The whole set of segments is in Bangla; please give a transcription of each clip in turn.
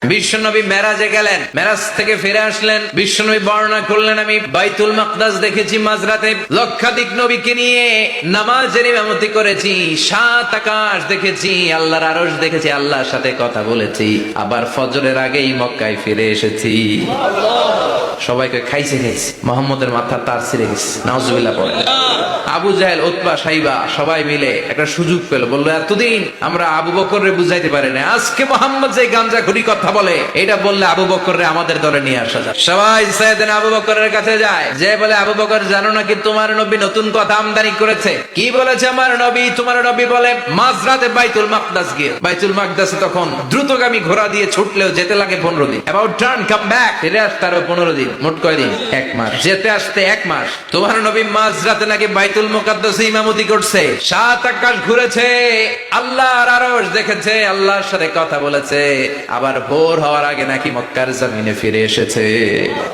বিশ্বনবী মেরাজে গেলেন, মেরাজ থেকে ফিরে আসলেন। বিশ্বনবী বর্ণনা করলেন, আমি বাইতুল মাকদাস দেখেছি মাঝরাতে, লক্ষাধিক নবীকে নিয়ে নামাজের ইমামতি করেছি, 7 আকাশ দেখেছি, আল্লাহর আরশ দেখেছি, আল্লাহর সাথে কথা বলেছি, আবার ফজরের আগেই মক্কায় ফিরে এসেছি। সবাইকে খাইছে মোহাম্মদের মাথা তার ছিঁড়ে গেছে, নাউজুবিল্লাহ পড়ে। আবু জাহেল, উতবা, সাইবা সবাই মিলে একটা সুযোগ পেল, বললো এতদিন আমরা আবু বকররে বুঝাইতে পারি না, আজকে মোহাম্মদ যে গাঁজাখুরি কথা বলে, এটা বললে আবু বকররে আমাদের দলে নিয়ে আসা যায়। সবাই সাইয়েদনা আবু বকরের কাছে যায়, যে বলে, আবু বকর জানো নাকি তোমার নবী নতুন কথা আমদানি করেছে? কি বলেছে আমার নবী? তোমার নবী বলে মাঝরাতে বাইতুল মাকদাস গিয়ে, বাইতুল মাকদাসে তখন দ্রুতগামী ঘোড়া দিয়ে ছুটলেও যেতে লাগে 15 দিন, অ্যাবাউট টার্ন কাম ব্যাক, ফিরে আসতে আরো 15 দিন, মোট কয় দিন? 1 মাস, যেতে আসতে 1 মাস। তোমার নবী মাঝরাতে নাকি বাইতুল মুকাদ্দাসে ইমামতি করছে, 7 আকাশ ঘুরেছে, আল্লাহর আরশ দেখেছে, আল্লাহর সাথে কথা বলেছে, আবার ভোর হওয়ার আগে নাকি মক্কার জমিনে ফিরে এসেছে।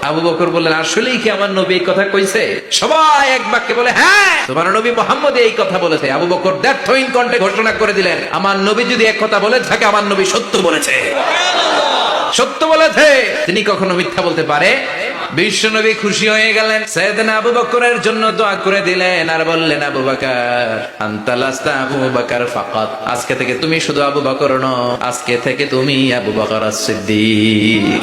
আবু বকর বললেন, আসলেই কি আমার নবী এই কথা কইছে? সবাই এক বাক্যে বলে, হ্যাঁ, তোমার নবী মুহাম্মদ এই কথা বলেছে। আবু বকর দ্ব্যর্থহীন কণ্ঠে ঘোষণা করে দিলেন, আমার নবী যদি এক কথা বলে থাকে, আমার নবী সত্য বলেছে, সত্য বলেছে, তিনি কখনো মিথ্যা বলতে পারে? বিশ্বনবী খুশি হয়ে গেলেন, সাইয়েদনা আবু বকরের জন্য দোয়া করে দিলেন, আর বললেন, আবু বকর আনতা লাস্তা আবু বকর ফাকাত, আজকে থেকে তুমি শুধু আবু বকর নও, আজকে থেকে তুমি আবু বকর as-সিদ্দিক।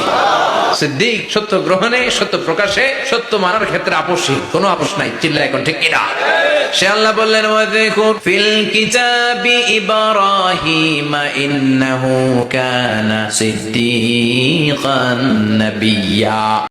সিদ্দিক, সত্য গ্রহণে, সত্য প্রকাশে, সত্য মানার ক্ষেত্রে আপোষহীন, কোনো আপোষ নাই। চিল্লা এখন ঠিক কিনা? সে আল্লাহ বললেন, ওয়াযকুর ফিল কিতাবি ইব্রাহিম ইন্নাহু কানা সিদ্দীকান নাবিয়্যা।